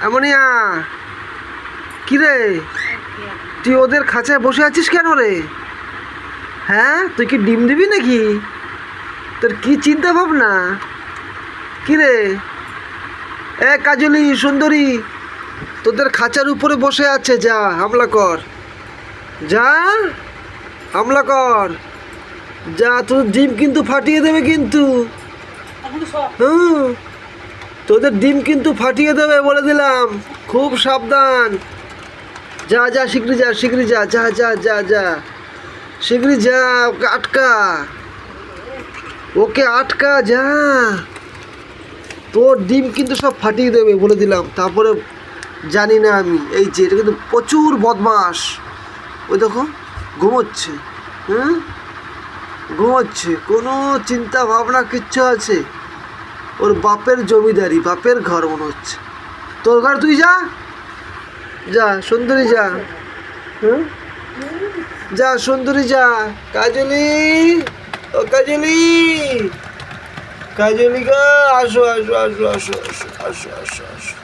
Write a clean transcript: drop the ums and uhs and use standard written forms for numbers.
Ammonia, কি রে তুই ওদের খাঁচায় বসে আছিস কেন রে? হ্যাঁ, তুই কি ডিম দিবি নাকি? তোর কি চিন্তা ভাবনা? কি রে এ কাজলি সুন্দরী, তোদের খাঁচার উপরে বসে আছে, যা হামলা কর, যা হামলা কর, যা। তোর ডিম কিন্তু ফাটিয়ে দেবে কিন্তু। হুম, তোদের ডিম কিন্তু ফাটিয়ে দেবে বলে দিলাম, খুব সাবধান। যা যা, শীঘ্রই যা, শীঘ্রই যা, যা যা যা যা, শীঘ্রই যা। ওকে আটকা, ওকে আটকা, যা। তোর ডিম কিন্তু সব ফাটিয়ে দেবে বলে দিলাম। তারপরে জানি না আমি, এই যে এটা কিন্তু প্রচুর বদমাস। ওই দেখো ঘুমোচ্ছে, হুম, ঘুমোচ্ছে, কোনো চিন্তা ভাবনা কিচ্ছু আছে? ওর বাপের জমিদারি, বাপের ঘর মনে হচ্ছে। তোর ঘর তুই যা, যা সুন্দরী যা, হুম, যা সুন্দরী যা। কাজলি, ও কাজলি, কাজলি গা, আসো আসো আসো আসো আসো আসো আসো আসো।